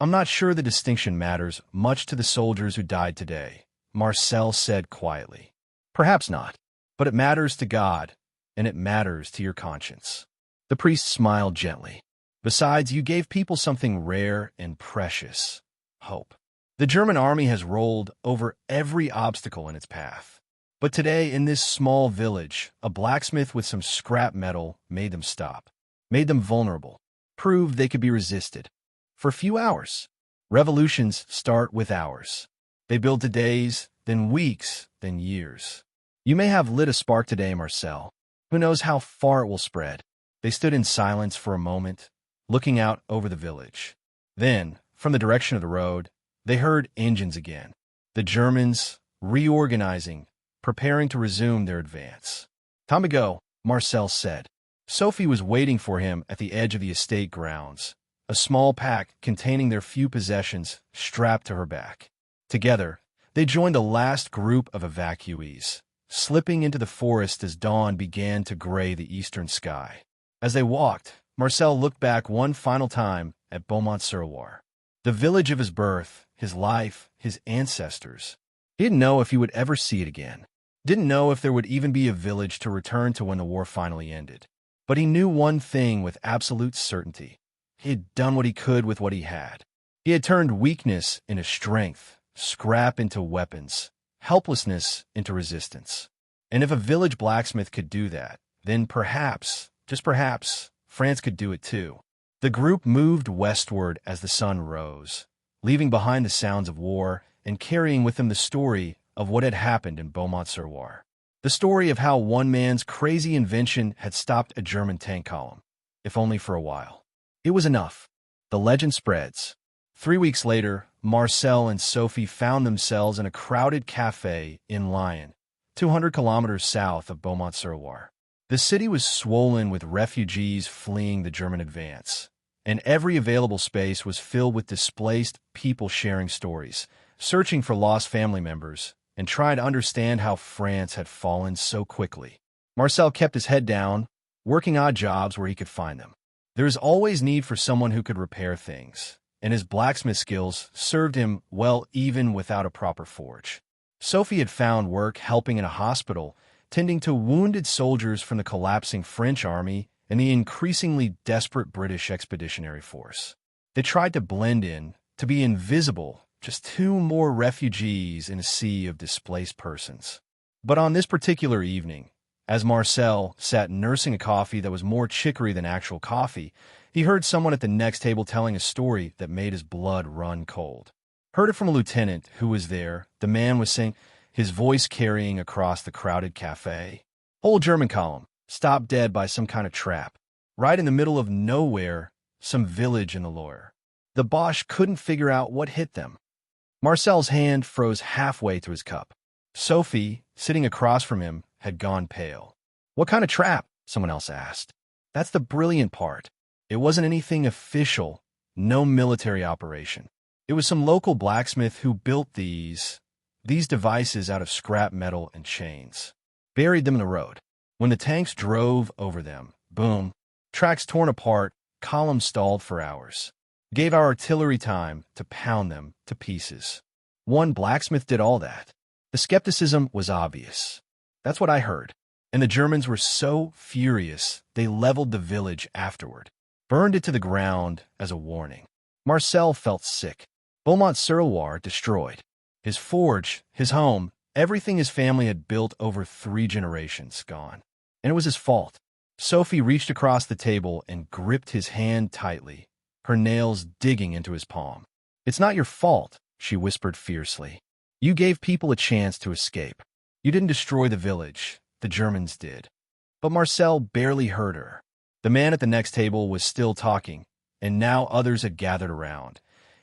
I'm not sure the distinction matters much to the soldiers who died today, Marcel said quietly. Perhaps not. But it matters to God, and it matters to your conscience. The priest smiled gently. Besides, you gave people something rare and precious, hope. The German army has rolled over every obstacle in its path. But today, in this small village, a blacksmith with some scrap metal made them stop, made them vulnerable, proved they could be resisted. For a few hours. Revolutions start with hours. They build to days, then weeks, then years. You may have lit a spark today, Marcel. Who knows how far it will spread? They stood in silence for a moment, looking out over the village. Then, from the direction of the road, they heard engines again. The Germans, reorganizing, preparing to resume their advance. Time to go, Marcel said. Sophie was waiting for him at the edge of the estate grounds, a small pack containing their few possessions strapped to her back. Together, they joined the last group of evacuees, slipping into the forest as dawn began to gray the eastern sky. As they walked, Marcel looked back one final time at Beaumont-sur-Loire, the village of his birth, his life, his ancestors. He didn't know if he would ever see it again. Didn't know if there would even be a village to return to when the war finally ended. But he knew one thing with absolute certainty. He had done what he could with what he had. He had turned weakness into strength, scrap into weapons, helplessness into resistance. And if a village blacksmith could do that, then perhaps, just perhaps, France could do it too. The group moved westward as the sun rose, leaving behind the sounds of war and carrying with them the story of what had happened in Beaumont-sur-Loire. The story of how one man's crazy invention had stopped a German tank column, if only for a while. It was enough. The legend spreads. 3 weeks later, Marcel and Sophie found themselves in a crowded cafe in Lyon, 200 kilometers south of Beaumont-sur-Loire. The city was swollen with refugees fleeing the German advance, and every available space was filled with displaced people sharing stories, searching for lost family members, and trying to understand how France had fallen so quickly. Marcel kept his head down, working odd jobs where he could find them. There is always need for someone who could repair things, and his blacksmith skills served him well even without a proper forge. Sophie had found work helping in a hospital, tending to wounded soldiers from the collapsing French army and the increasingly desperate British Expeditionary Force. They tried to blend in, to be invisible, just 2 more refugees in a sea of displaced persons. But on this particular evening, as Marcel sat nursing a coffee that was more chicory than actual coffee, he heard someone at the next table telling a story that made his blood run cold. Heard it from a lieutenant who was there. The man was saying, his voice carrying across the crowded cafe. Whole German column, stopped dead by some kind of trap. Right in the middle of nowhere, some village in the Loire. The Boche couldn't figure out what hit them. Marcel's hand froze halfway to his cup. Sophie, sitting across from him, had gone pale. What kind of trap? Someone else asked. That's the brilliant part. It wasn't anything official, no military operation. It was some local blacksmith who built these devices out of scrap metal and chains. Buried them in the road. When the tanks drove over them, boom, tracks torn apart, columns stalled for hours. Gave our artillery time to pound them to pieces. One blacksmith did all that. The skepticism was obvious. That's what I heard. And the Germans were so furious, they leveled the village afterward. Burned it to the ground as a warning. Marcel felt sick. Beaumont-sur-Loire destroyed. His forge, his home, everything his family had built over 3 generations gone. And it was his fault. Sophie reached across the table and gripped his hand tightly, her nails digging into his palm. It's not your fault, she whispered fiercely. You gave people a chance to escape. You didn't destroy the village. The Germans did. But Marcel barely heard her. The man at the next table was still talking, and now others had gathered around,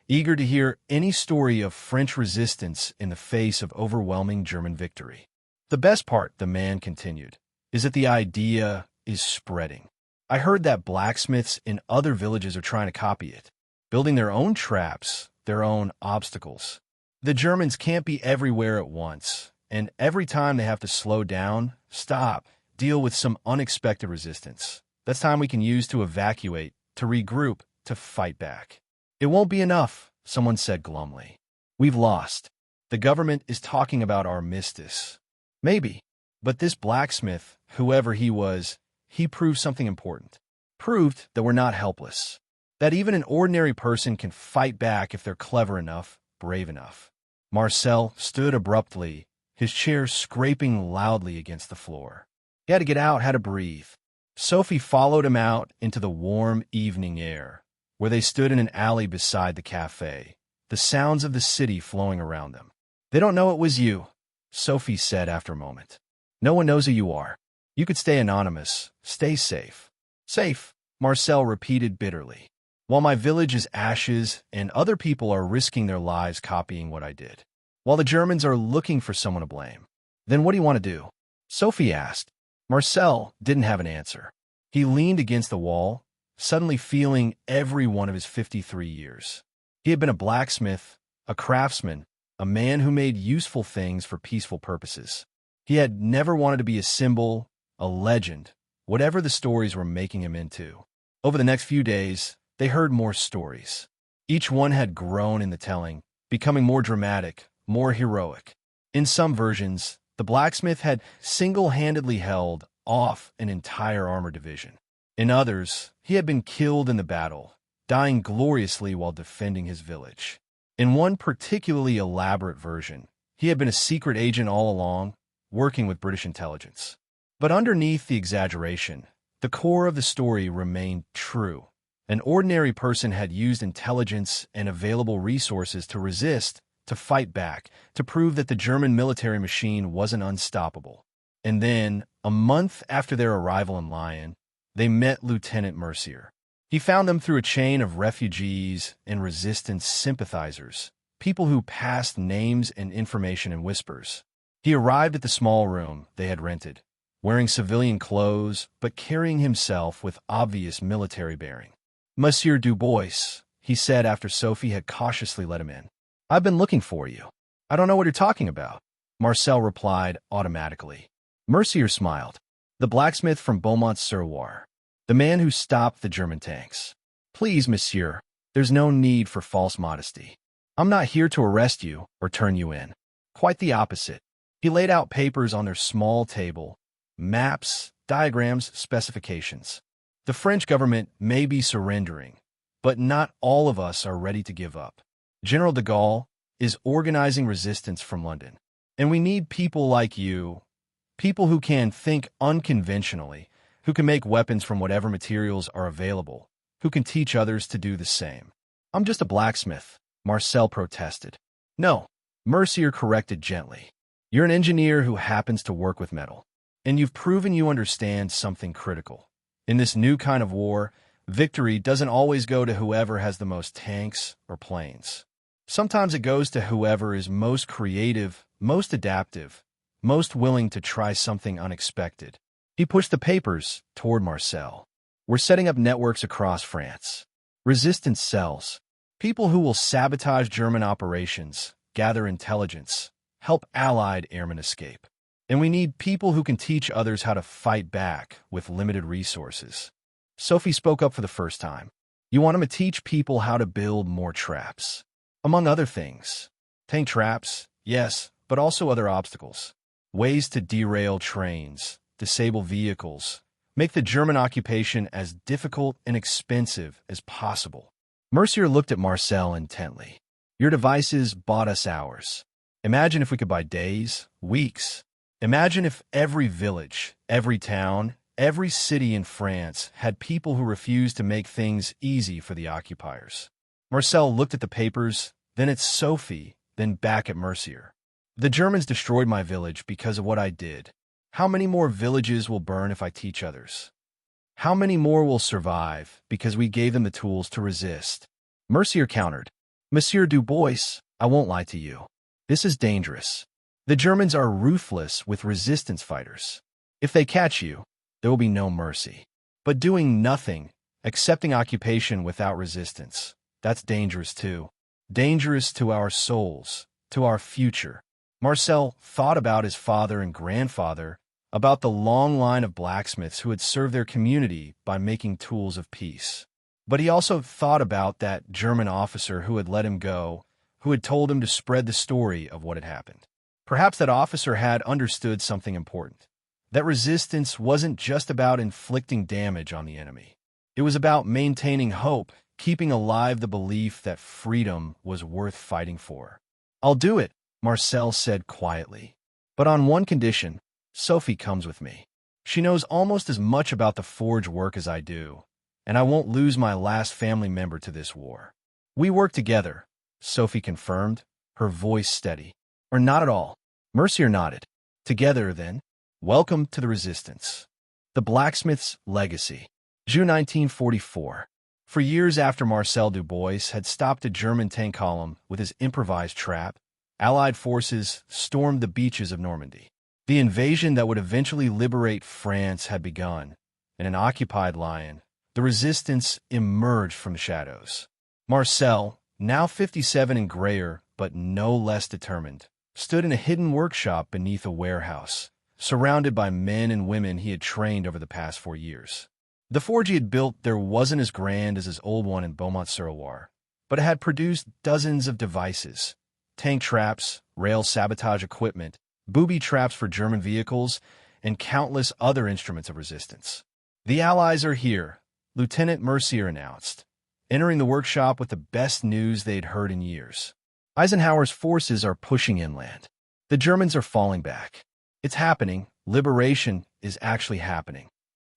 eager to hear any story of French resistance in the face of overwhelming German victory. The best part, the man continued, is that the idea is spreading. I heard that blacksmiths in other villages are trying to copy it, building their own traps, their own obstacles. The Germans can't be everywhere at once, and every time they have to slow down, stop, deal with some unexpected resistance. That's time we can use to evacuate, to regroup, to fight back. It won't be enough, someone said glumly. We've lost. The government is talking about armistice. Maybe. But this blacksmith, whoever he was, he proved something important. Proved that we're not helpless. That even an ordinary person can fight back if they're clever enough, brave enough. Marcel stood abruptly, his chair scraping loudly against the floor. He had to get out, had to breathe. Sophie followed him out into the warm evening air, where they stood in an alley beside the cafe, the sounds of the city flowing around them. They don't know it was you, Sophie said after a moment. No one knows who you are. You could stay anonymous, stay safe. Safe, Marcel repeated bitterly. While my village is ashes and other people are risking their lives copying what I did. While the Germans are looking for someone to blame. Then what do you want to do? Sophie asked. Marcel didn't have an answer. He leaned against the wall, suddenly feeling every one of his 53 years. He had been a blacksmith, a craftsman, a man who made useful things for peaceful purposes. He had never wanted to be a symbol, a legend, whatever the stories were making him into. Over the next few days, they heard more stories. Each one had grown in the telling, becoming more dramatic, more heroic. In some versions, the blacksmith had single-handedly held off an entire armor division. In others, he had been killed in the battle, dying gloriously while defending his village. In one particularly elaborate version, he had been a secret agent all along, working with British intelligence. But underneath the exaggeration, the core of the story remained true. An ordinary person had used intelligence and available resources to resist, to fight back, to prove that the German military machine wasn't unstoppable. And then, a month after their arrival in Lyon, they met Lieutenant Mercier. He found them through a chain of refugees and resistance sympathizers, people who passed names and information in whispers. He arrived at the small room they had rented, wearing civilian clothes but carrying himself with obvious military bearing. "Monsieur Dubois," he said after Sophie had cautiously let him in. "I've been looking for you." "I don't know what you're talking about," Marcel replied automatically. Mercier smiled. "The blacksmith from Beaumont-sur-Loire. The man who stopped the German tanks." "Please, monsieur, there's no need for false modesty. I'm not here to arrest you or turn you in. Quite the opposite." He laid out papers on their small table, maps, diagrams, specifications. "The French government may be surrendering, but not all of us are ready to give up. General de Gaulle is organizing resistance from London, and we need people like you, people who can think unconventionally, who can make weapons from whatever materials are available, who can teach others to do the same." "I'm just a blacksmith," Marcel protested. "No," Mercier corrected gently. "You're an engineer who happens to work with metal, and you've proven you understand something critical. In this new kind of war, victory doesn't always go to whoever has the most tanks or planes. Sometimes it goes to whoever is most creative, most adaptive, most willing to try something unexpected." He pushed the papers toward Marcel. "We're setting up networks across France. Resistance cells. People who will sabotage German operations, gather intelligence, help Allied airmen escape. And we need people who can teach others how to fight back with limited resources." Sophie spoke up for the first time. "You want him to teach people how to build more traps. Among other things. Tank traps, yes, but also other obstacles. Ways to derail trains, disable vehicles, make the German occupation as difficult and expensive as possible." Mercier looked at Marcel intently. "Your devices bought us hours. Imagine if we could buy days, weeks. Imagine if every village, every town, every city in France had people who refused to make things easy for the occupiers." Marcel looked at the papers, then at Sophie, then back at Mercier. "The Germans destroyed my village because of what I did. How many more villages will burn if I teach others? How many more will survive because we gave them the tools to resist?" Mercier countered. "Monsieur Dubois, I won't lie to you. This is dangerous. The Germans are ruthless with resistance fighters. If they catch you, there will be no mercy. But doing nothing, accepting occupation without resistance, that's dangerous too. Dangerous to our souls, to our future." Marcel thought about his father and grandfather, about the long line of blacksmiths who had served their community by making tools of peace. But he also thought about that German officer who had let him go, who had told him to spread the story of what had happened. Perhaps that officer had understood something important. That resistance wasn't just about inflicting damage on the enemy. It was about maintaining hope, keeping alive the belief that freedom was worth fighting for. "I'll do it," Marcel said quietly. "But on one condition, Sophie comes with me. She knows almost as much about the forge work as I do, and I won't lose my last family member to this war." "We work together," Sophie confirmed, her voice steady. "Or not at all?" Mercier nodded. "Together, then. Welcome to the resistance." The Blacksmith's Legacy. June 1944. For years after Marcel Dubois had stopped a German tank column with his improvised trap, Allied forces stormed the beaches of Normandy. The invasion that would eventually liberate France had begun. In an occupied Lyon, the resistance emerged from the shadows. Marcel, now 57 and grayer, but no less determined, stood in a hidden workshop beneath a warehouse, surrounded by men and women he had trained over the past 4 years. The forge he had built there wasn't as grand as his old one in Beaumont-sur-Loire, but it had produced dozens of devices: tank traps, rail sabotage equipment, booby traps for German vehicles, and countless other instruments of resistance. "The Allies are here," Lieutenant Mercier announced, entering the workshop with the best news they'd heard in years. "Eisenhower's forces are pushing inland. The Germans are falling back. It's happening. Liberation is actually happening."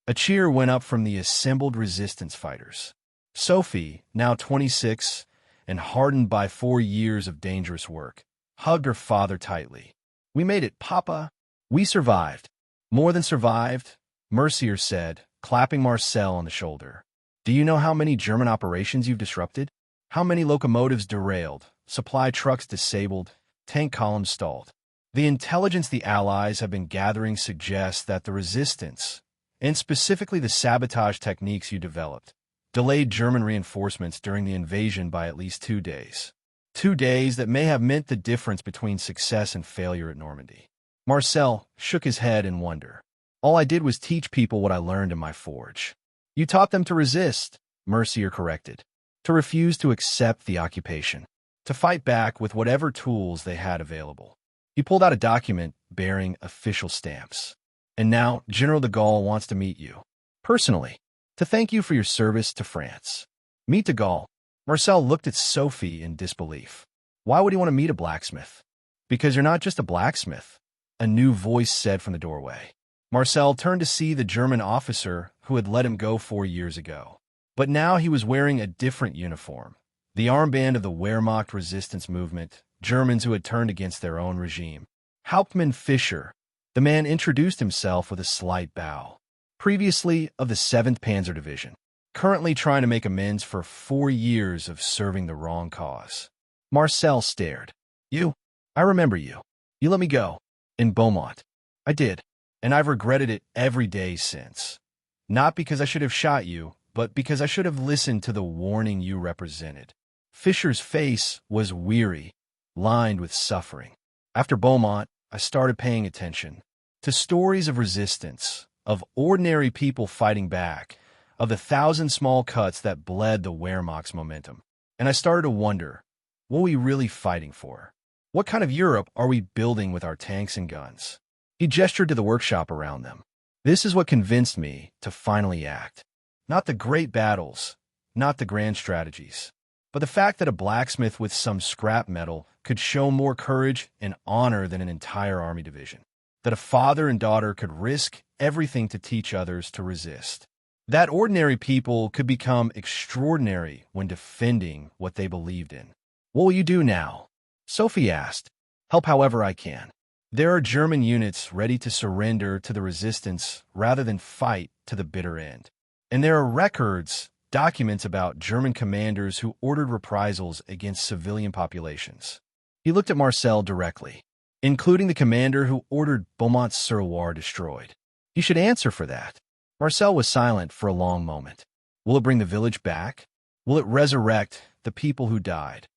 A cheer went up from the assembled resistance fighters. Sophie, now 26 and hardened by 4 years of dangerous work, hugged her father tightly. "We made it, Papa. We survived." More than survived, Mercier said, clapping Marcel on the shoulder. Do you know how many German operations you've disrupted? How many locomotives derailed, supply trucks disabled, tank columns stalled? The intelligence the Allies have been gathering suggests that the resistance, and specifically the sabotage techniques you developed, delayed German reinforcements during the invasion by at least 2 days. 2 days that may have meant the difference between success and failure at Normandy. Marcel shook his head in wonder. All I did was teach people what I learned in my forge. You taught them to resist, Mercier corrected, to refuse to accept the occupation, to fight back with whatever tools they had available. He pulled out a document bearing official stamps. And now General de Gaulle wants to meet you, personally, to thank you for your service to France. Meet de Gaulle. Marcel looked at Sophie in disbelief. Why would he want to meet a blacksmith? Because you're not just a blacksmith, a new voice said from the doorway. Marcel turned to see the German officer who had let him go 4 years ago. But now he was wearing a different uniform, the armband of the Wehrmacht resistance movement, Germans who had turned against their own regime. Hauptmann Fischer, the man introduced himself with a slight bow. Previously of the 7th Panzer Division, currently trying to make amends for 4 years of serving the wrong cause. Marcel stared. You? I remember you. You let me go. In Beaumont. I did. And I've regretted it every day since. Not because I should have shot you, but because I should have listened to the warning you represented. Fischer's face was weary, lined with suffering. After Beaumont, I started paying attention to stories of resistance, of ordinary people fighting back, of the 1,000 small cuts that bled the Wehrmacht's momentum. And I started to wonder, what are we really fighting for? What kind of Europe are we building with our tanks and guns? He gestured to the workshop around them. This is what convinced me to finally act. Not the great battles, not the grand strategies, but the fact that a blacksmith with some scrap metal could show more courage and honor than an entire army division. That a father and daughter could risk everything to teach others to resist. That ordinary people could become extraordinary when defending what they believed in. What will you do now? Sophie asked. Help however I can. There are German units ready to surrender to the resistance rather than fight to the bitter end. And there are records, documents about German commanders who ordered reprisals against civilian populations. He looked at Marcel directly, including the commander who ordered Beaumont-sur-Loire destroyed. He should answer for that. Marcel was silent for a long moment. Will it bring the village back? Will it resurrect the people who died?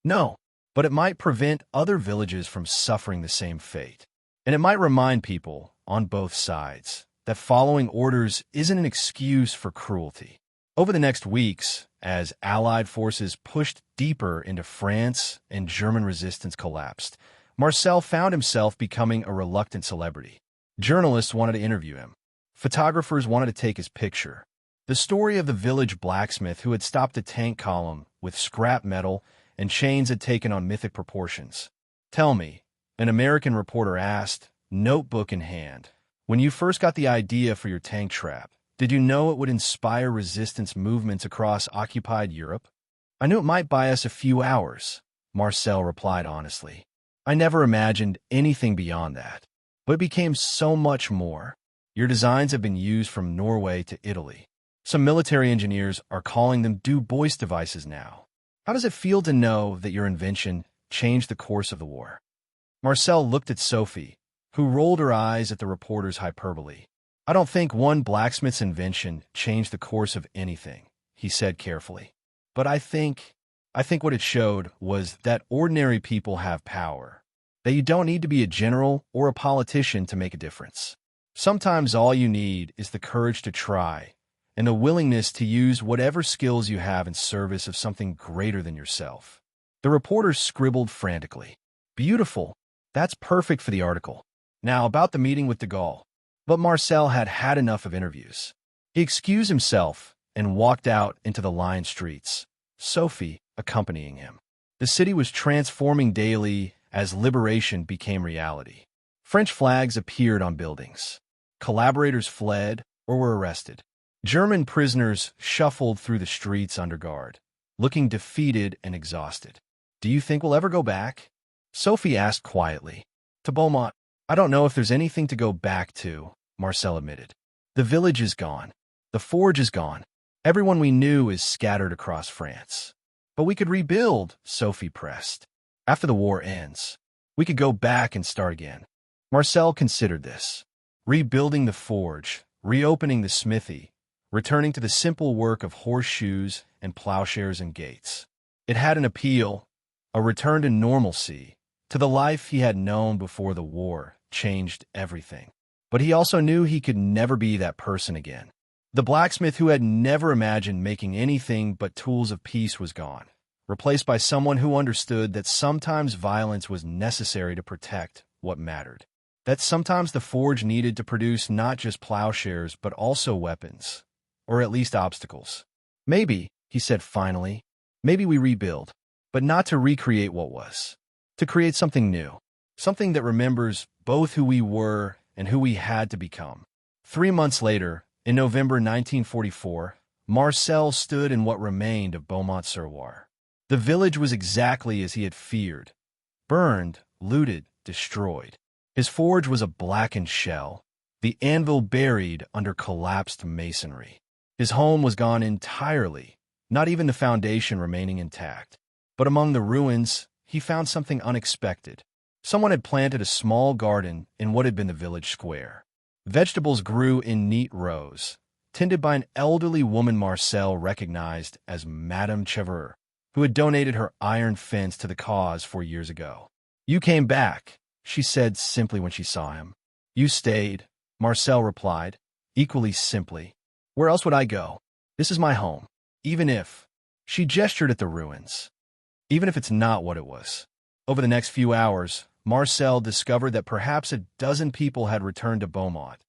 No. But it might prevent other villages from suffering the same fate. And it might remind people, on both sides, that following orders isn't an excuse for cruelty. Over the next weeks, as Allied forces pushed deeper into France and German resistance collapsed, Marcel found himself becoming a reluctant celebrity. Journalists wanted to interview him. Photographers wanted to take his picture. The story of the village blacksmith who had stopped a tank column with scrap metal and chains had taken on mythic proportions. Tell me, an American reporter asked, notebook in hand, when you first got the idea for your tank trap, did you know it would inspire resistance movements across occupied Europe? I knew it might buy us a few hours, Marcel replied honestly. I never imagined anything beyond that. But it became so much more. Your designs have been used from Norway to Italy. Some military engineers are calling them Du Bois devices now. How does it feel to know that your invention changed the course of the war? Marcel looked at Sophie, who rolled her eyes at the reporter's hyperbole. I don't think one blacksmith's invention changed the course of anything, he said carefully. But I think what it showed was that ordinary people have power, that you don't need to be a general or a politician to make a difference. Sometimes all you need is the courage to try, and the willingness to use whatever skills you have in service of something greater than yourself. The reporter scribbled frantically. Beautiful. That's perfect for the article. Now about the meeting with de Gaulle. But Marcel had had enough of interviews. He excused himself and walked out into the lined streets, Sophie accompanying him. The city was transforming daily as liberation became reality. French flags appeared on buildings. Collaborators fled or were arrested. German prisoners shuffled through the streets under guard, looking defeated and exhausted. Do you think we'll ever go back? Sophie asked quietly. To Beaumont. I don't know if there's anything to go back to, Marcel admitted. The village is gone. The forge is gone. Everyone we knew is scattered across France. But we could rebuild, Sophie pressed. After the war ends, we could go back and start again. Marcel considered this. Rebuilding the forge, reopening the smithy, returning to the simple work of horseshoes and plowshares and gates. It had an appeal, a return to normalcy, to the life he had known before the war changed everything. But he also knew he could never be that person again. The blacksmith who had never imagined making anything but tools of peace was gone, replaced by someone who understood that sometimes violence was necessary to protect what mattered. That sometimes the forge needed to produce not just plowshares but also weapons, or at least obstacles. Maybe, he said finally, maybe we rebuild, but not to recreate what was. To create something new, something that remembers both who we were and who we had to become. 3 months later, in November 1944, Marcel stood in what remained of Beaumont-sur-Loire. The village was exactly as he had feared. Burned, looted, destroyed. His forge was a blackened shell, the anvil buried under collapsed masonry. His home was gone entirely, not even the foundation remaining intact. But among the ruins, he found something unexpected. Someone had planted a small garden in what had been the village square. Vegetables grew in neat rows, tended by an elderly woman Marcel recognized as Madame Chevreul, who had donated her iron fence to the cause 4 years ago. "You came back," she said simply when she saw him. "You stayed," Marcel replied, equally simply. "Where else would I go? This is my home. Even if—" She gestured at the ruins. "Even if it's not what it was." Over the next few hours, Marcel discovered that perhaps a dozen people had returned to Beaumont,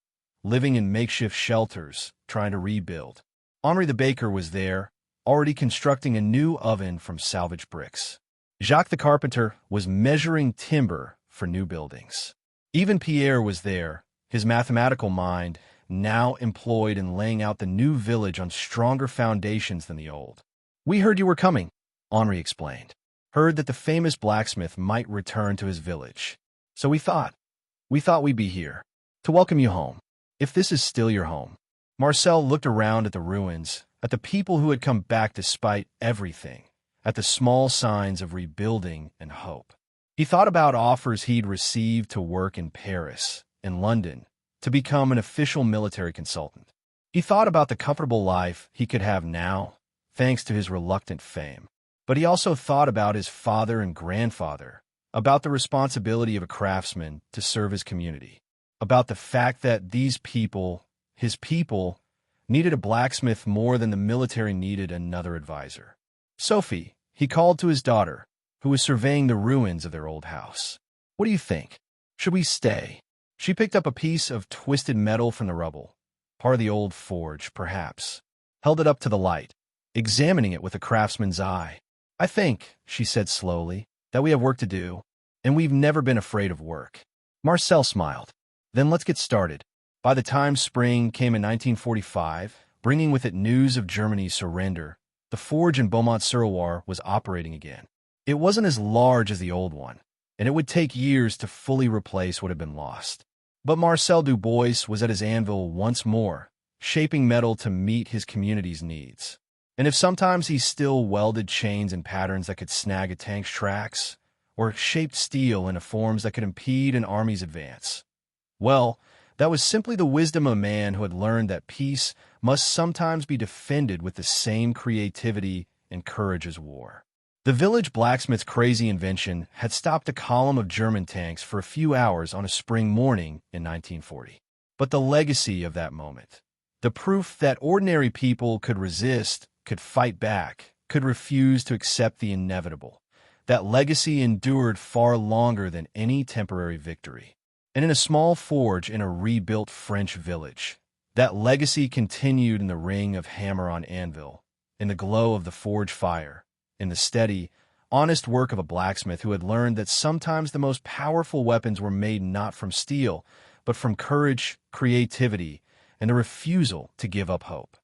living in makeshift shelters, trying to rebuild. Henri the baker was there, already constructing a new oven from salvaged bricks. Jacques the carpenter was measuring timber for new buildings. Even Pierre was there, his mathematical mind now employed in laying out the new village on stronger foundations than the old. "We heard you were coming," Henri explained. "Heard that the famous blacksmith might return to his village. So we thought we'd be here, to welcome you home, if this is still your home." Marcel looked around at the ruins, at the people who had come back despite everything, at the small signs of rebuilding and hope. He thought about offers he'd received to work in Paris, in London, to become an official military consultant. He thought about the comfortable life he could have now, thanks to his reluctant fame. But he also thought about his father and grandfather, about the responsibility of a craftsman to serve his community, about the fact that these people, his people, needed a blacksmith more than the military needed another advisor. "Sophie," he called to his daughter, who was surveying the ruins of their old house. "What do you think? Should we stay?" She picked up a piece of twisted metal from the rubble, part of the old forge, perhaps, held it up to the light, examining it with a craftsman's eye. "I think," she said slowly, "that we have work to do, and we've never been afraid of work." Marcel smiled. "Then let's get started." By the time spring came in 1945, bringing with it news of Germany's surrender, the forge in Beaumont-sur-Loire was operating again. It wasn't as large as the old one, and it would take years to fully replace what had been lost. But Marcel Dubois was at his anvil once more, shaping metal to meet his community's needs. And if sometimes he still welded chains and patterns that could snag a tank's tracks, or shaped steel into forms that could impede an army's advance, well, that was simply the wisdom of a man who had learned that peace must sometimes be defended with the same creativity and courage as war. The village blacksmith's crazy invention had stopped a column of German tanks for a few hours on a spring morning in 1940. But the legacy of that moment, the proof that ordinary people could resist, could fight back, could refuse to accept the inevitable, that legacy endured far longer than any temporary victory. And in a small forge in a rebuilt French village, that legacy continued in the ring of hammer on anvil, in the glow of the forge fire, in the steady, honest work of a blacksmith who had learned that sometimes the most powerful weapons were made not from steel, but from courage, creativity, and the refusal to give up hope.